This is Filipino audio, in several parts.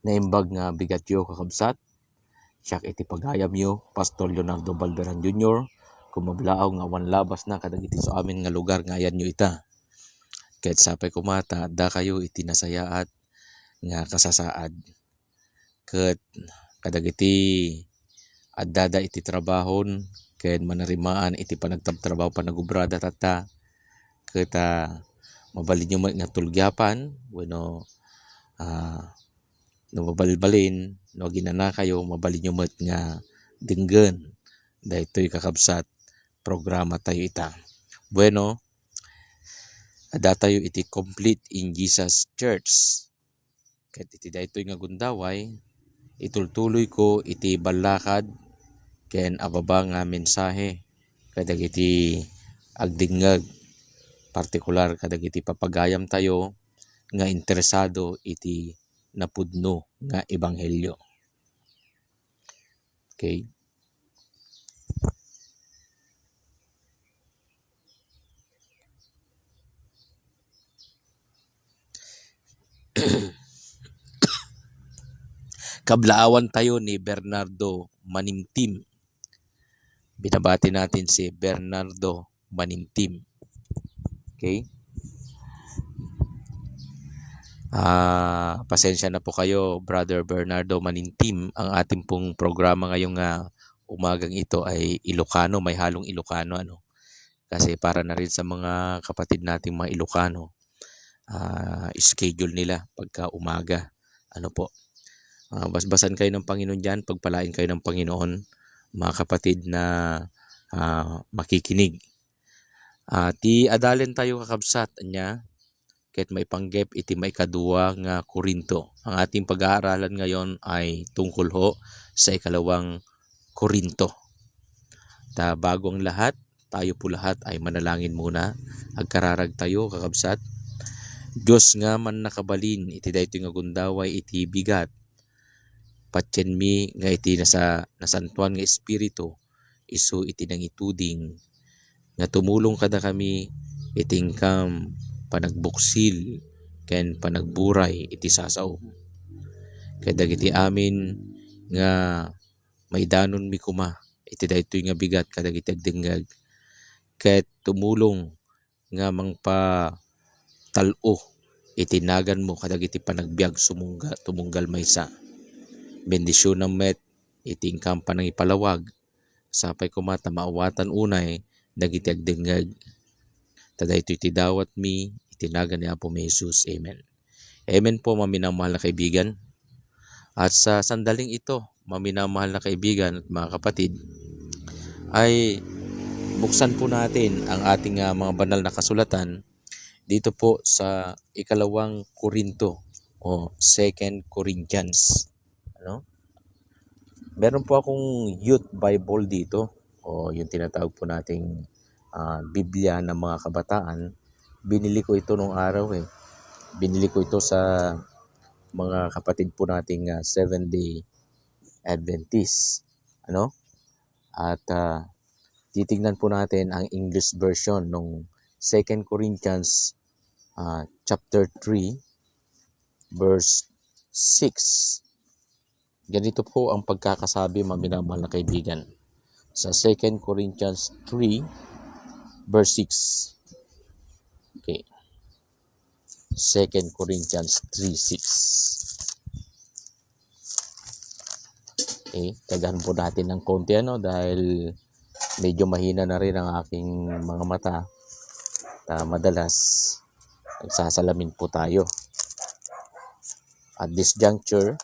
Naimbag nga bigatyo kakabsat, siya iti pagayam yo, Pastor Leonardo Balberan Jr., kumablaaw nga awan labas na kadagiti sa amin nga lugar nga ayan nyo ita. Kahit sapay kumata, da kayo iti nasayaat nga kasasaad. Kat kadagiti addada iti trabahon, kahit manarimaan iti panagtabtrabaho panagubrada tata, kat mabalin nyo nga tulgyapan, bueno, no mabalbalin, no ginana kayo, mabalin nyo nga dinggen, dahito'y kakabsat, programa tayo ita. Bueno, ada tayo iti Complete in Jesus Church. Kahit iti dahito'y nga gundaway, itultuloy ko iti balakad, ken ababa nga mensahe, kadag iti agdingag, partikular kadag iti papagayam tayo, nga interesado iti napudno nga ebanghelyo. Okay? Kablaawan tayo ni Bernardo Manimtim. Binabati natin si Bernardo Manimtim. Okay? Pasensya na po kayo, Brother Bernardo Manimtim. Ang ating pong programa ngayong umagang ito ay Ilocano, may halong Ilocano. Kasi para na rin sa mga kapatid nating mga Ilocano, schedule nila pagka umaga. Basbasan kayo ng Panginoon dyan, pagpalain kayo ng Panginoon, mga kapatid na makikinig. Ti adalen tayo kakabsat niya, kahit may panggep iti may kadua nga Korinto. Ang ating pag-aaralan ngayon ay tungkol ho sa ikalawang Korinto. Bago ang lahat, tayo po lahat ay manalangin muna. Agkararag tayo kakabsat. Diyos nga man nakabalin, iti dayto nga gundaway iti bigat. Patyen mi nga iti nasantuan nga espiritu, isu iti nangituding, nga tumulong kada kami itingkam panagbuksil, ken panagburay iti sasaom. Kadag iti amin nga maidanon mi kuma, iti daytoy nga bigat kadag iti agdingag, ket tumulong nga mangpa talo itinagan mo kadag iti panagbiag tumunggal maysa. Bendisyon ng met itingkam panang ipalawag, sapay kumata maawatan unay dagiti agdingag. Tadaytoy iti dawat mi itinagan ni Apo Jesus. Amen. Amen po, maminamahal na kaibigan. At sa sandaling ito, maminamahal na kaibigan at mga kapatid, ay buksan po natin ang ating mga banal na kasulatan dito po sa ikalawang Korinto o 2 Corinthians. Meron po akong youth Bible dito o yung tinatawag po nating Biblia ng mga kabataan. Binili ko ito nung araw Binili ko ito sa mga kapatid po nating Seventh-day Adventist. At titignan po natin ang English version ng 2 Corinthians chapter 3 verse 6. Ganito po ang pagkakasabi, maminamahal na kaibigan, sa 2 Corinthians 3 verse 6. Okay. 2 Corinthians 3:6. Okay, tagahan po natin ng konti dahil medyo mahina na rin ang aking mga mata. Madalas nagsasalamin po tayo. At this juncture,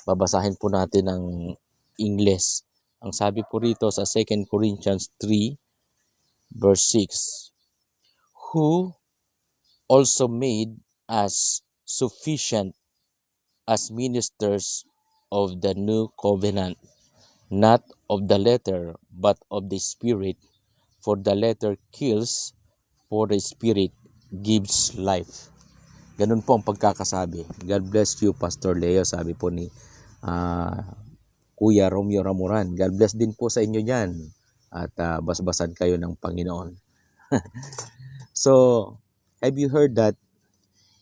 babasahin po natin ang English. Ang sabi po rito sa 2 Corinthians 3 verse 6, who also made us sufficient as ministers of the new covenant, not of the letter, but of the Spirit. For the letter kills, for the Spirit gives life. Ganun po ang pagkakasabi. God bless you, Pastor Leo, sabi po ni Kuya Romeo Ramuran. God bless din po sa inyo dyan. At basbasan kayo ng Panginoon. So, have you heard that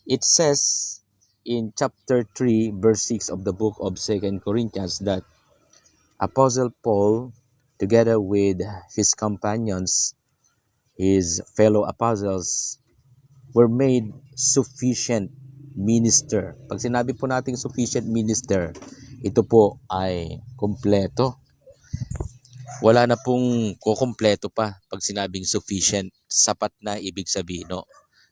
it says in chapter 3, verse 6 of the book of 2 Corinthians that Apostle Paul, together with his companions, his fellow apostles, were made sufficient minister. Pag sinabi po nating sufficient minister, ito po ay kompleto. Wala na pong kukumpleto pa pag sinabing sufficient. Sapat na ibig sabihin, no?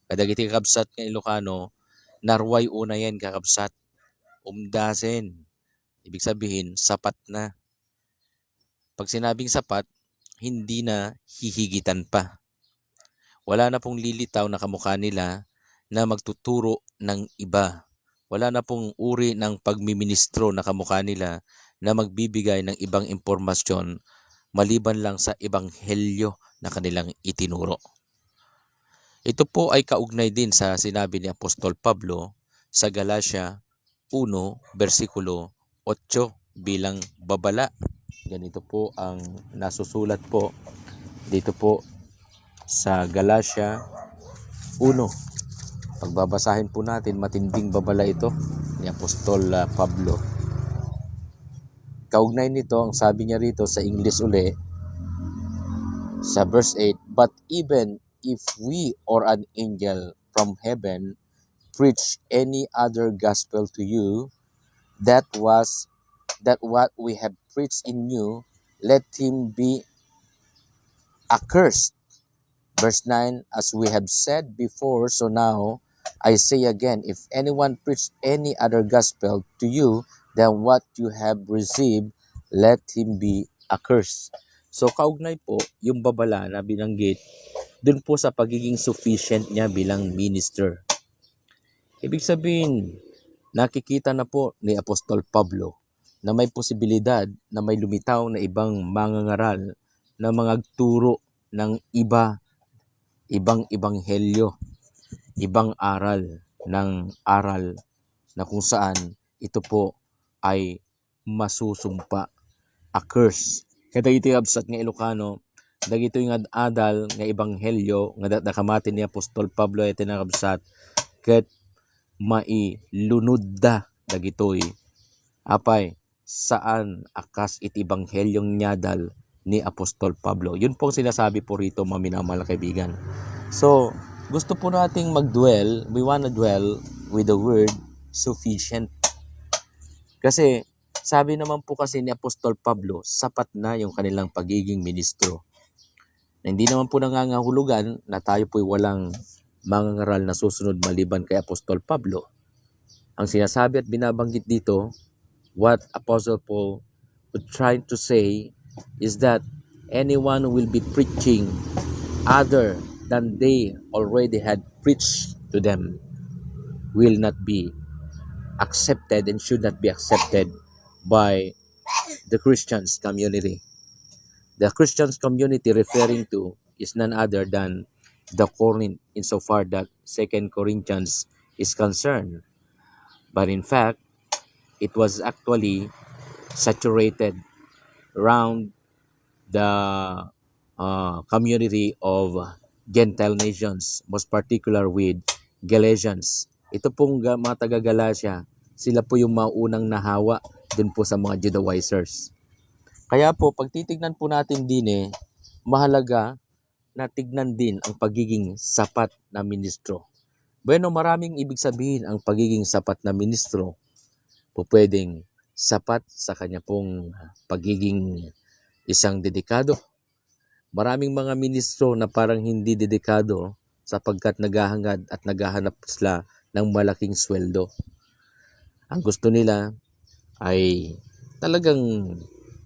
Kadagiti kakabsat ng Ilocano, narway una yan kakabsat. Umdasen. Ibig sabihin, sapat na. Pag sinabing sapat, hindi na hihigitan pa. Wala na pong lilitaw na kamukha nila na magtuturo ng iba. Wala na pong uri ng pagmiministro na kamukha nila na magbibigay ng ibang impormasyon maliban lang sa ebanghelyo na kanilang itinuro. Ito po ay kaugnay din sa sinabi ni Apostol Pablo sa Galatia 1, versikulo 8 bilang babala. Ganito po ang nasusulat po dito po sa Galatia 1. Pagbabasahin po natin, matinding babala ito ni Apostol Pablo. Kaugnay nito, ang sabi niya rito sa English uli, sa verse 8, "But even if we or an angel from heaven preach any other gospel to you, that what we have preached in you, let him be accursed." Verse 9, "As we have said before, so now I say again, if anyone preach any other gospel to you than what you have received, let him be accursed." So kaugnay po yung babala na binanggit dun po sa pagiging sufficient niya bilang minister. Ibig sabihin, nakikita na po ni Apostol Pablo na may posibilidad na may lumitaw na ibang mangangaral na magturo ng ibang ebanghelyo, ibang aral ng aral na kung saan ito po ay masusumpa, a curse. Kaya ito yung absat nga Ilocano, dagito yung adal nga ebanghelyo nga nakamati ni Apostol Pablo ay tinakabsat ket mailunod da dagitoy apay saan akas iti ebanghelyong nyadal ni Apostol Pablo. Yun po sinasabi po rito, mga minamahal na kaibigan. So, gusto po nating mag-dwell, we wanna dwell with the word sufficient. Kasi, sabi naman po kasi ni Apostol Pablo, sapat na yung kanilang pagiging ministro. Na hindi naman po nangangahulugan na tayo po'y walang mangangaral na susunod maliban kay Apostol Pablo. Ang sinasabi at binabanggit dito, what Apostle Paul would try to say is that anyone who will be preaching other than they already had preached to them will not be accepted and should not be accepted by the Christians community. The Christians community referring to is none other than the Corinth insofar that 2 Corinthians is concerned. But in fact, it was actually saturated around the community of Gentile nations, most particular with Galatians. Ito pong mga taga-Galatia, sila po yung maunang nahawa dun po sa mga Judaizers. Kaya po, pag titignan po natin din mahalaga na tignan din ang pagiging sapat na ministro. Bueno, maraming ibig sabihin ang pagiging sapat na ministro. Po pwedeng sapat sa kanya pong pagiging isang dedikado. Maraming mga ministro na parang hindi dedikado sapagkat naghahangad at naghahanap sila ng malaking sweldo. Ang gusto nila ay talagang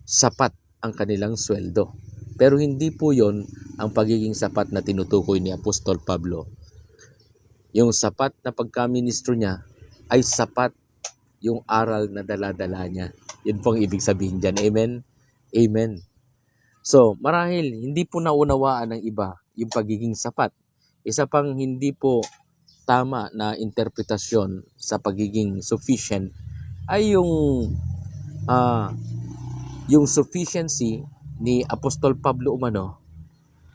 sapat ang kanilang sweldo. Pero hindi po yon ang pagiging sapat na tinutukoy ni Apostol Pablo. Yung sapat na pagkaministro niya ay sapat yung aral na dala-dala niya. Yun pong ibig sabihin dyan. Amen? Amen. So, marahil hindi po naunawaan ng iba yung pagiging sapat. Isa pang hindi po tama na interpretasyon sa pagiging sufficient ay yung sufficiency ni Apostol Pablo umano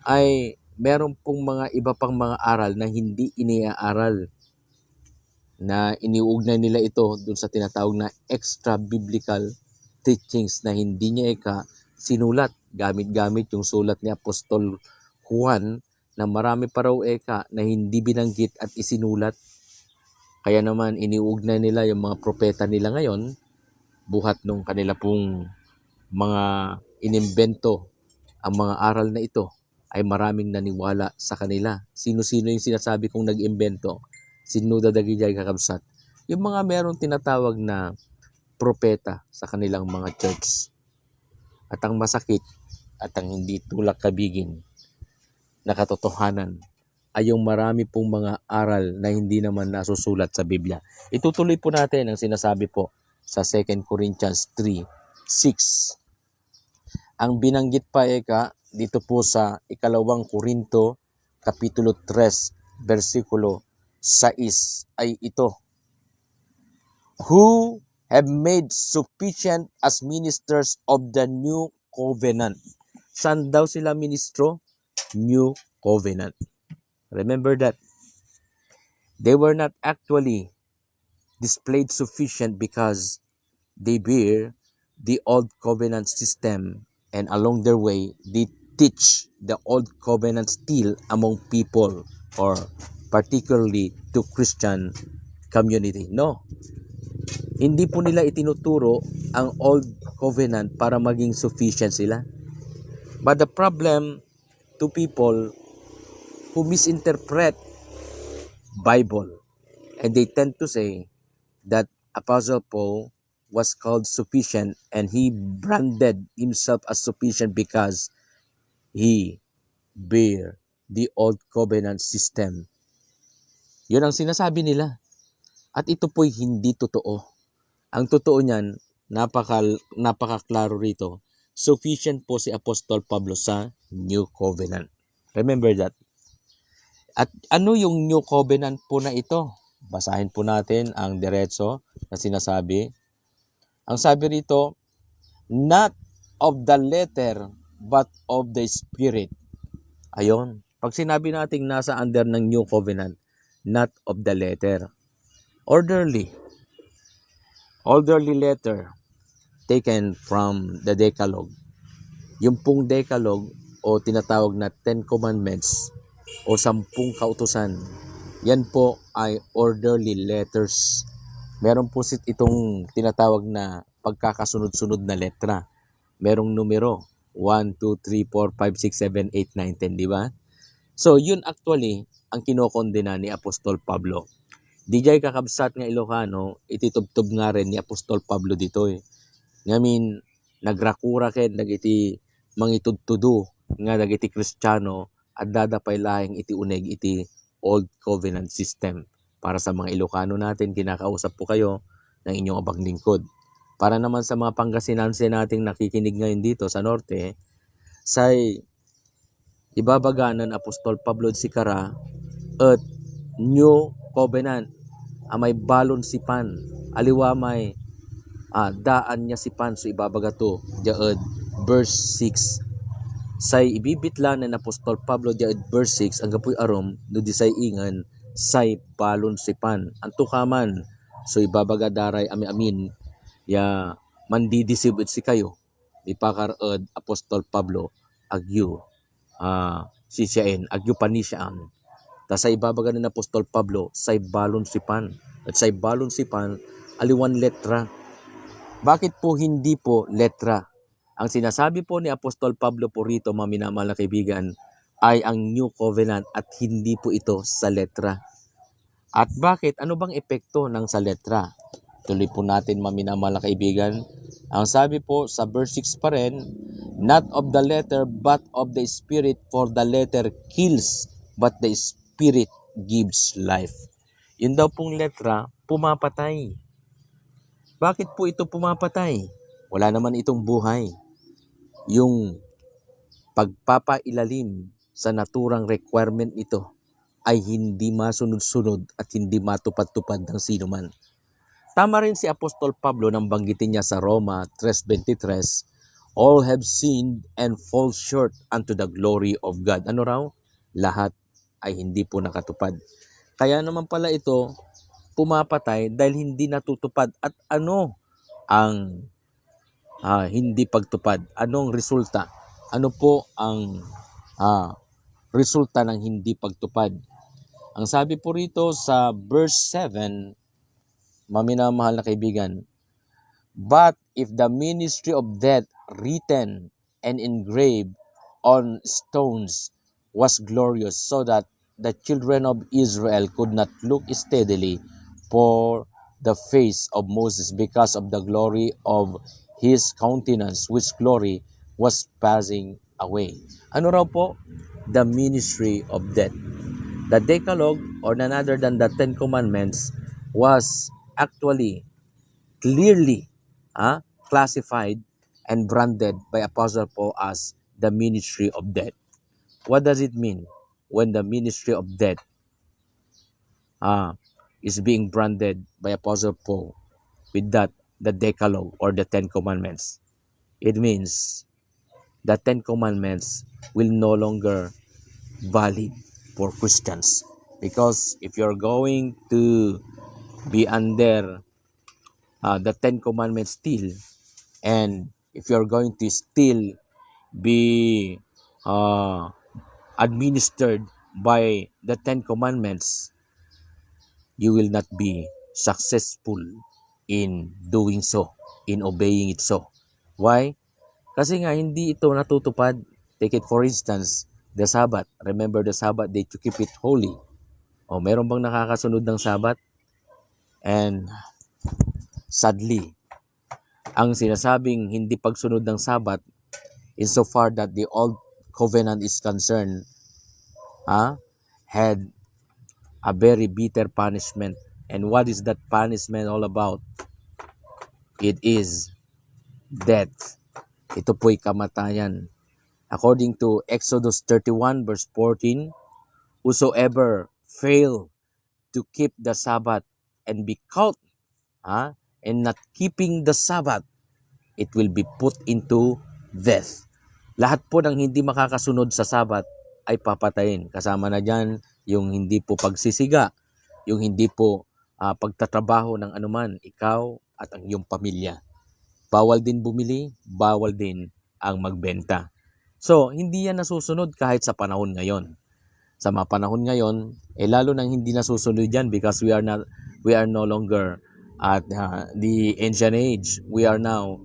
ay meron pong mga iba pang mga aral na hindi iniaaral na iniuugnay nila ito dun sa tinatawag na extra biblical teachings na hindi niya sinulat. Gamit-gamit yung sulat ni Apostol Juan na marami pa raw na hindi binanggit at isinulat. Kaya naman iniuugnay nila yung mga propeta nila ngayon, buhat nung kanila pong mga inimbento ang mga aral na ito, ay maraming naniwala sa kanila. Sino-sino yung sinasabi kong nag-imbento? Sino dadagijay kakabsat? Yung mga merong tinatawag na propeta sa kanilang mga church. At ang masakit at ang hindi tulak kabigin na katotohanan ay yung marami pong mga aral na hindi naman nasusulat sa Biblia. Itutuloy po natin ang sinasabi po sa 2 Corinthians 3:6. Ang binanggit pa dito po sa 2 Korinto Kapitulo 3, versikulo 6 ay ito. Who have made sufficient as ministers of the new covenant. Saan daw sila ministro? New covenant. Remember that. They were not actually displayed sufficient because they bear the old covenant system, and along their way, they teach the old covenant still among people, or particularly to Christian community. No, hindi po nila itinuturo ang old covenant para maging sufficient sila. But the problem to people who misinterpret Bible, and they tend to say that Apostle Paul was called sufficient and he branded himself as sufficient because he bear the old covenant system. Yun ang sinasabi nila. At ito po'y hindi totoo. Ang totoo niyan, napakaklaro rito. Sufficient po si Apostol Pablo sa New Covenant. Remember that. At ano yung New Covenant po na ito? Basahin po natin ang diretso na sinasabi. Ang sabi rito, not of the letter but of the Spirit. Ayon. Pag sinabi natin nasa under ng New Covenant, not of the letter. Orderly letter taken from the Decalogue. Yung pong Decalogue o tinatawag na 10 Commandments o 10 kautusan, yan po ay orderly letters. Meron po itong tinatawag na pagkakasunod-sunod na letra. Merong numero, 1, 2, 3, 4, 5, 6, 7, 8, 9, 10, di ba? So, yun actually ang kinokondena ni Apostol Pablo. Dijay kakabsat nga Ilocano, ititubtob nga rin ni Apostol Pablo dito eh. Ngamin, nagrakura ken dagiti mangitudtudo nga dagiti Kristiyano at dadapay lahing iti uneg iti Old Covenant system. Para sa mga Ilocano natin, kinakausap po kayo ng inyong abang lingkod. Para naman sa mga Pangasinense nating nakikinig ngayon dito sa Norte, say ibabaganan Apostol Pablo si Kara at New Covenant amay balon si pan aliwa may daan niya si pan so ibabagato diad verse 6 say ibibitlan na Apostol Pablo diad verse 6 ang gapoy arom no di say ingan say balon si pan anto kaman so ibabagadaray amin ya mandidisibet si kayo ipakaraad Apostol Pablo agyo sisiyain agyo panisiyaan. Ta sa ibabaga ni Apostol Pablo, say balon si pan. At say balon si pan, aliwan letra. Bakit po hindi po letra? Ang sinasabi po ni Apostol Pablo po rito, mga minamahal na kaibigan, ay ang New Covenant at hindi po ito sa letra. At bakit? Ano bang epekto ng sa letra? Tuloy po natin, mga minamahal na kaibigan. Ang sabi po sa verse 6 pa rin, not of the letter but of the Spirit, for the letter kills, but the Spirit gives life. Yun daw pong letra, pumapatay. Bakit po ito pumapatay? Wala naman itong buhay. Yung pagpapailalim sa naturang requirement ito ay hindi masunod-sunod at hindi matupad-tupad ng sino man. Tama rin si Apostol Pablo nang banggitin niya sa Roma 3:23, all have sinned and fall short unto the glory of God. Ano raw? Lahat ay hindi po nakatupad. Kaya naman pala ito, pumapatay dahil hindi natutupad. At ano ang hindi pagtupad? Anong resulta? Ano po ang resulta ng hindi pagtupad? Ang sabi po rito sa verse 7, maminamahal na kaibigan, but if the ministry of death written and engraved on stones was glorious, so that the children of Israel could not look steadily for the face of Moses because of the glory of his countenance, which glory was passing away. Ano raw po? The ministry of death. The Decalogue, or none other than the Ten Commandments, was actually clearly classified and branded by Apostle Paul as the ministry of death. What does it mean when the ministry of death is being branded by Apostle Paul with that, the Decalogue or the Ten Commandments? It means the Ten Commandments will no longer valid for Christians, because if you're going to be under the Ten Commandments still, and if you're going to still be administered by the Ten Commandments, you will not be successful in doing so, in obeying it so. Why? Kasi nga hindi ito natutupad. Take it for instance, the Sabbath. Remember the Sabbath day to keep it holy. O meron bang nakakasunod ng Sabbath? And sadly, ang sinasabing hindi pagsunod ng Sabbath, insofar that the old covenant is concerned, had a very bitter punishment. And what is that punishment all about? It is death. Ito po'y kamatayan. According to Exodus 31 verse 14, whosoever fail to keep the Sabbath and be caught and not keeping the Sabbath, it will be put into death. Lahat po ng hindi makakasunod sa Sabbath ay papatayin. Kasama na dyan yung hindi po pagsisiga, yung hindi po pagtatrabaho ng anuman, ikaw at ang iyong pamilya. Bawal din bumili, bawal din ang magbenta. So, hindi yan nasusunod kahit sa panahon ngayon. Sa mga panahon ngayon, lalo nang hindi nasusunod yan because we are no longer at the ancient age. We are now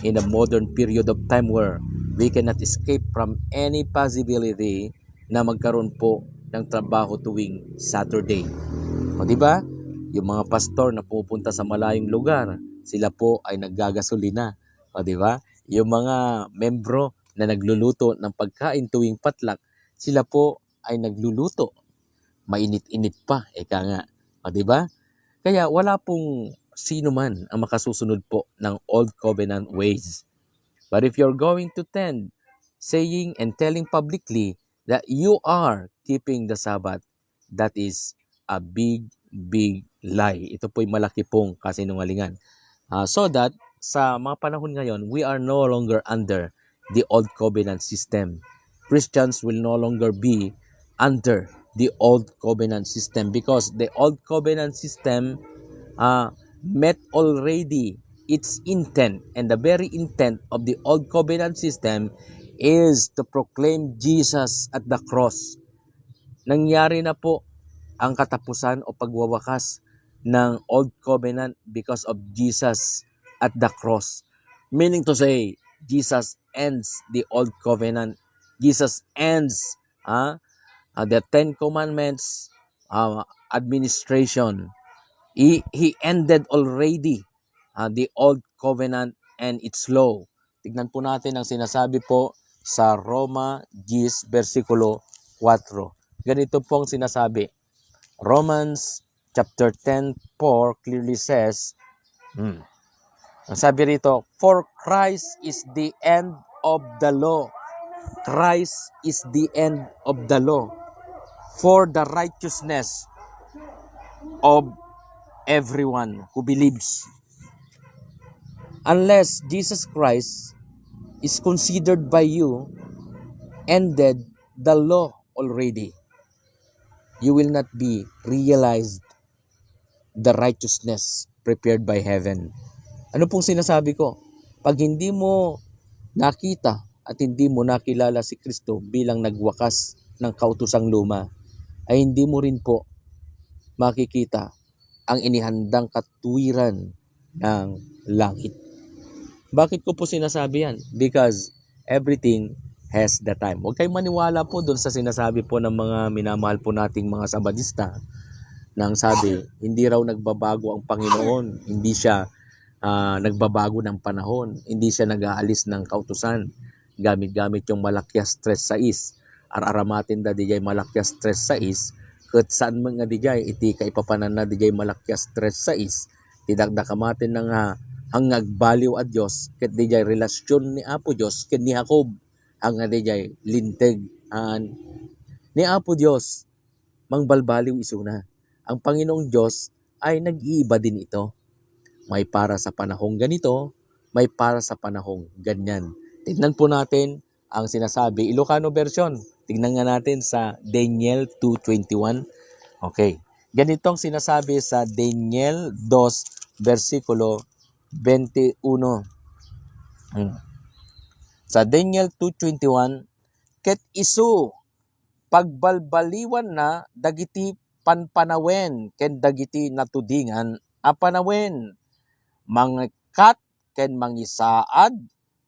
in a modern period of time where we cannot escape from any possibility na magkaroon po ng trabaho tuwing Saturday. O di ba? Yung mga pastor na pupunta sa malayong lugar, sila po ay naggagasolina. O di ba? Yung mga membro na nagluluto ng pagkain tuwing patlak, sila po ay nagluluto. Mainit-init pa, eka nga. O di ba? Kaya wala pong sino man ang makasusunod po ng Old Covenant ways. But if you're going to tend saying and telling publicly that you are keeping the Sabbath, that is a big lie. Ito po'y malaki pong kasinungalingan. So that sa mga panahon ngayon, we are no longer under the Old Covenant system. Christians will no longer be under the Old Covenant system because the Old Covenant system met already its intent, and the very intent of the Old Covenant system is to proclaim Jesus at the cross. Nangyari na po ang katapusan o pagwawakas ng Old Covenant because of Jesus at the cross. Meaning to say, Jesus ends the Old Covenant. Jesus ends the Ten Commandments administration. He ended already the Old Covenant and its law. Tignan po natin ang sinasabi po sa Roma 10 versikulo 4. Ganito pong sinasabi. Romans chapter 10:4 clearly says, ang sabi rito, for Christ is the end of the law. Christ is the end of the law for the righteousness of everyone who believes. Unless Jesus Christ is considered by you ended the law already, you will not be realized the righteousness prepared by heaven. Ano pong sinasabi ko? Pag hindi mo nakita at hindi mo nakilala si Kristo bilang nagwakas ng kautusang luma, ay hindi mo rin po makikita ang inihandang katuwiran ng langit. Bakit ko po sinasabi yan? Because everything has the time. Huwag kayong maniwala po doon sa sinasabi po ng mga minamahal po nating mga Sabadista nang sabi, hindi raw nagbabago ang Panginoon, hindi siya nagbabago ng panahon, hindi siya nag-aalis ng kautusan, gamit-gamit yung malakyas stress sa is, araramatin da dijay malakyas stress sa is, ket saan mga dijay, iti kaipapanan na dijay malakyas stress sa is, tidagdakamatin na nga, hangag baliw a Diyos, ket dijay relasyon ni Apo Diyos, ket ni Jacob, hangag dijay linteg, ni Apo Diyos, mangbalbaliw isuna. Ang Panginoong Diyos ay nag-iiba din ito. May para sa panahong ganito, may para sa panahong ganyan. Tignan po natin ang sinasabi, Ilocano version. Tignan nga natin sa Daniel 2:21. Okay. Ganitong sinasabi sa Daniel 2, versikulo 21. Sa Daniel 2:21, ket isu pagbalbaliwan na dagiti panpanawen ken dagiti natudingan a panawen mangkat ken mangisaad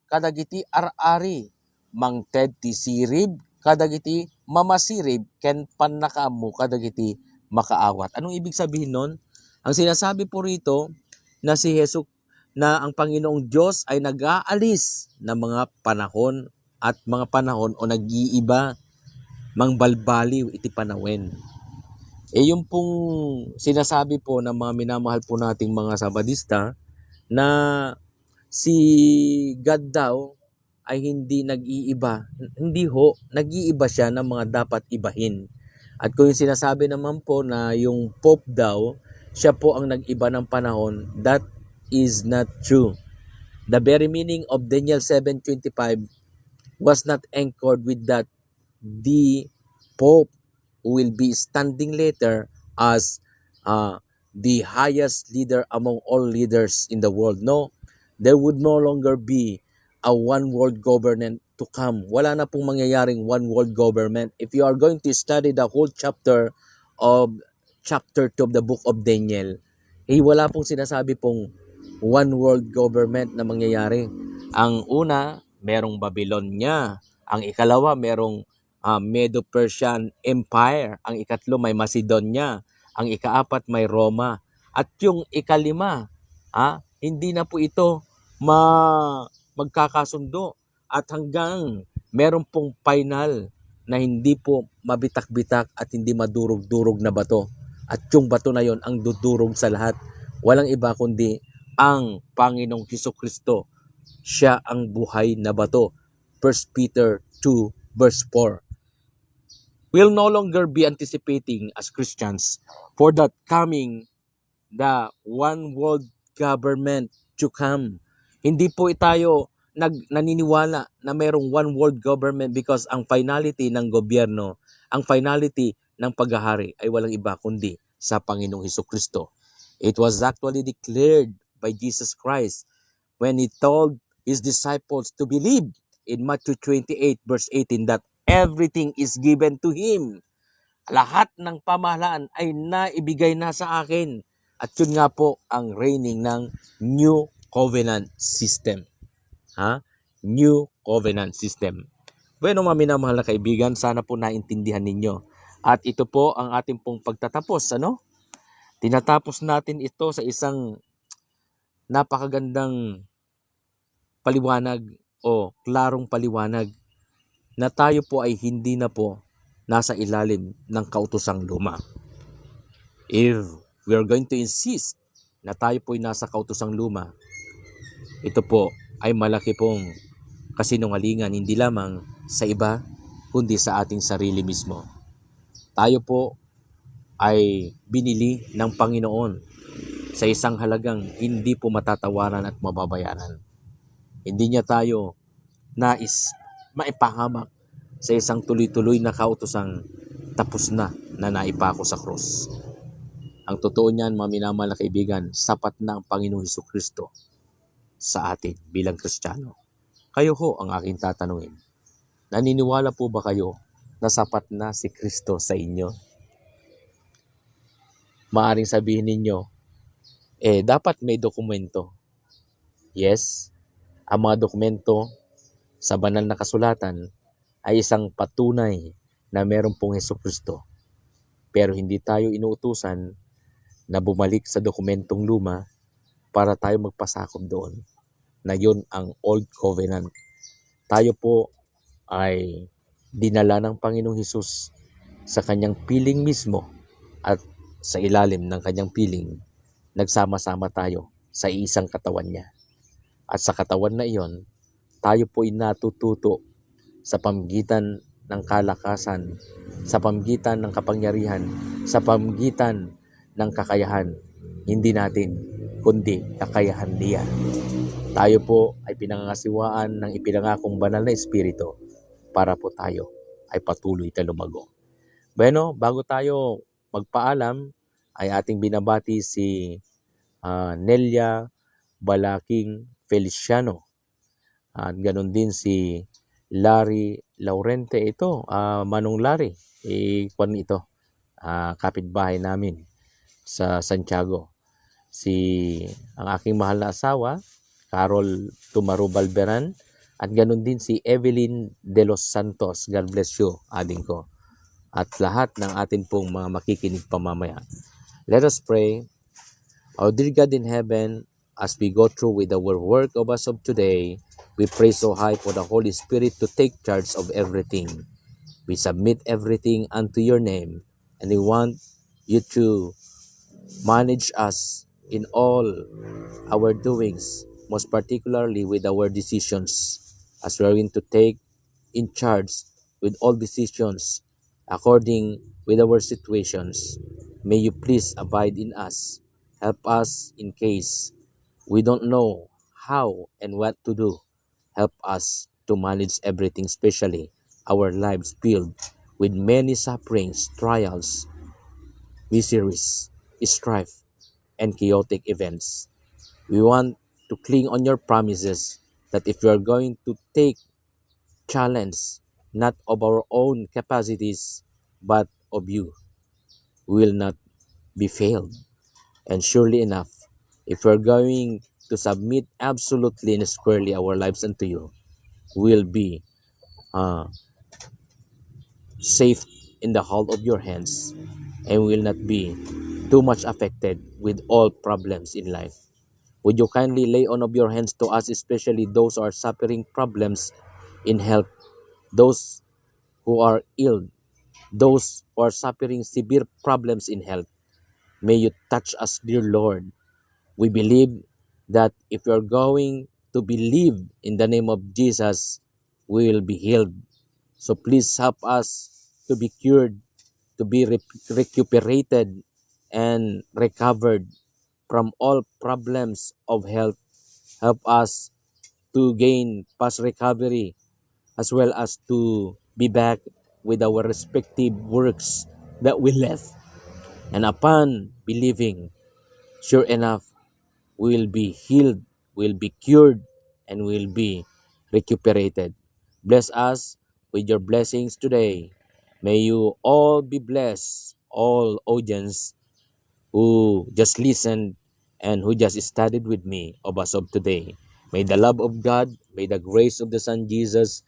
kadagiti ar-ari mangted ti sirib kadagiti mamasirib ken pannakaammo kadagiti makaawat. Anong ibig sabihin nun? Ang sinasabi po rito na si Jesus na ang Panginoong Diyos ay nag-aalis ng mga panahon at mga panahon o nag-iiba mangbalbaliw iti panawen. Yung pong sinasabi po ng mga minamahal po nating mga Sabadista na si God daw ay hindi nag-iiba. Hindi ho, nag-iiba siya ng mga dapat ibahin. At kung yung sinasabi naman po na yung Pope daw, siya po ang nag-iba ng panahon, that is not true. The very meaning of Daniel 7:25 was not anchored with that the Pope who will be standing later as the highest leader among all leaders in the world. No, there would no longer be a one world government to come. Wala na pong mangyayaring one world government. If you are going to study the whole chapter of chapter 2 of the book of Daniel, wala pong sinasabi pong one world government na mangyayari. Ang una, merong Babylonia. Ang ikalawa, merong Medo-Persian Empire. Ang ikatlo, may Macedonia. Ang ikaapat, may Roma. At yung ikalima, hindi na po ito magkakasundo. At hanggang meron pong final na hindi po mabitak-bitak at hindi madurog-durog na bato. At yung bato na yon ang dudurog sa lahat. Walang iba kundi ang Panginoong Hesukristo. Siya ang buhay na bato. 1 Peter 2 verse 4. We'll no longer be anticipating as Christians for that coming the one world government to come. Hindi po tayo naniniwala na mayroong one world government because ang finality ng gobyerno, ang finality ng paghahari ay walang iba kundi sa Panginoong Hesukristo. It was actually declared by Jesus Christ when He told His disciples to believe in Matthew 28 verse 18 that everything is given to Him. Lahat ng pamahalaan ay naibigay na sa akin. At yun nga po ang reigning ng New Covenant System. New Covenant System. Bueno, mga minamahal na kaibigan, sana po naintindihan ninyo. At ito po ang ating pong pagtatapos. Tinatapos natin ito sa isang napakagandang paliwanag o klarong paliwanag na tayo po ay hindi na po nasa ilalim ng kautosang luma. If we are going to insist na tayo po ay nasa kautosang luma, ito po ay malaki pong kasinungalingan hindi lamang sa iba kundi sa ating sarili mismo. Tayo po ay binili ng Panginoon sa isang halagang hindi po matatawaran at mababayaran. Hindi niya tayo nais maipahamak sa isang tuloy-tuloy na kautosang tapos na naipako sa krus. Ang totoo niyan, mga minamahal na kaibigan, sapat na ang Panginoong Hesukristo sa atin bilang Kristiyano. Kayo ho ang aking tatanungin. Naniniwala po ba kayo na sapat na si Kristo sa inyo? Maaring sabihin ninyo, dapat may dokumento. Yes, ang mga dokumento sa banal na kasulatan ay isang patunay na meron pong Hesukristo. Pero hindi tayo inuutusan na bumalik sa dokumentong luma para tayo magpasakop doon, na yun ang Old Covenant. Tayo po ay dinala ng Panginoong Hesus sa kanyang piling mismo at sa ilalim ng kanyang piling, nagsama-sama tayo sa isang katawan niya. At sa katawan na iyon, tayo po ay natututo sa pamamagitan ng kalakasan, sa pamamagitan ng kapangyarihan, sa pamamagitan ng kakayahan. Hindi natin, kundi kakayahan niya. Tayo po ay pinangangasiwaan ng ipinangakong banal na Espiritu para po tayo ay patuloy na lumago. Bueno, bago tayo magpaalam, ay ating binabati si Nelia Balaking Feliciano. At ganoon din si Larry Laurente. Ito, Manong Larry, kwan ito, kapitbahay namin sa Santiago. Ang aking mahal na asawa, Carol Tumaro Balberan, at ganoon din si Evelyn De Los Santos. God bless you, ading ko. At lahat ng atin pong mga makikinig pamamaya. Let us pray. Our dear God in heaven, as we go through with our work of us of today, we pray so high for the Holy Spirit to take charge of everything. We submit everything unto your name, and we want you to manage us in all our doings, most particularly with our decisions, as we are going to take in charge with all decisions according with our situations. May you please abide in us. Help us in case we don't know how and what to do. Help us to manage everything, especially our lives filled with many sufferings, trials, miseries, strife, and chaotic events. We want to cling on your promises that if we are going to take challenge not of our own capacities but of you, we will not be failed. And surely enough, if we're going to submit absolutely and squarely our lives unto you, we'll be safe in the hold of your hands and will not be too much affected with all problems in life. Would you kindly lay on of your hands to us, especially those who are suffering problems in health, those who are ill, those who are suffering severe problems in health. May you touch us, dear Lord. We believe that if we are going to believe in the name of Jesus, we will be healed. So please help us to be cured, to be recuperated and recovered from all problems of health. Help us to gain past recovery as well as to be back with our respective works that we left. And upon believing, sure enough, we will be healed, we will be cured, and we will be recuperated. Bless us with your blessings today. May you all be blessed, all audience who just listened and who just studied with me of us of today. May the love of God, may the grace of the Son Jesus,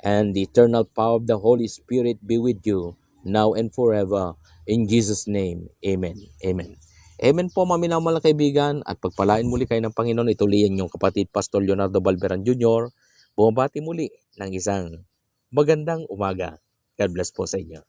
and the eternal power of the Holy Spirit be with you now and forever. In Jesus' name, Amen. Amen. Amen po mga minamahal na kaibigan at pagpalain muli kayo ng Panginoon. Ituloy yung kapatid Pastor Leonardo Balberan Jr. Bumabati muli ng isang magandang umaga. God bless po sa inyo.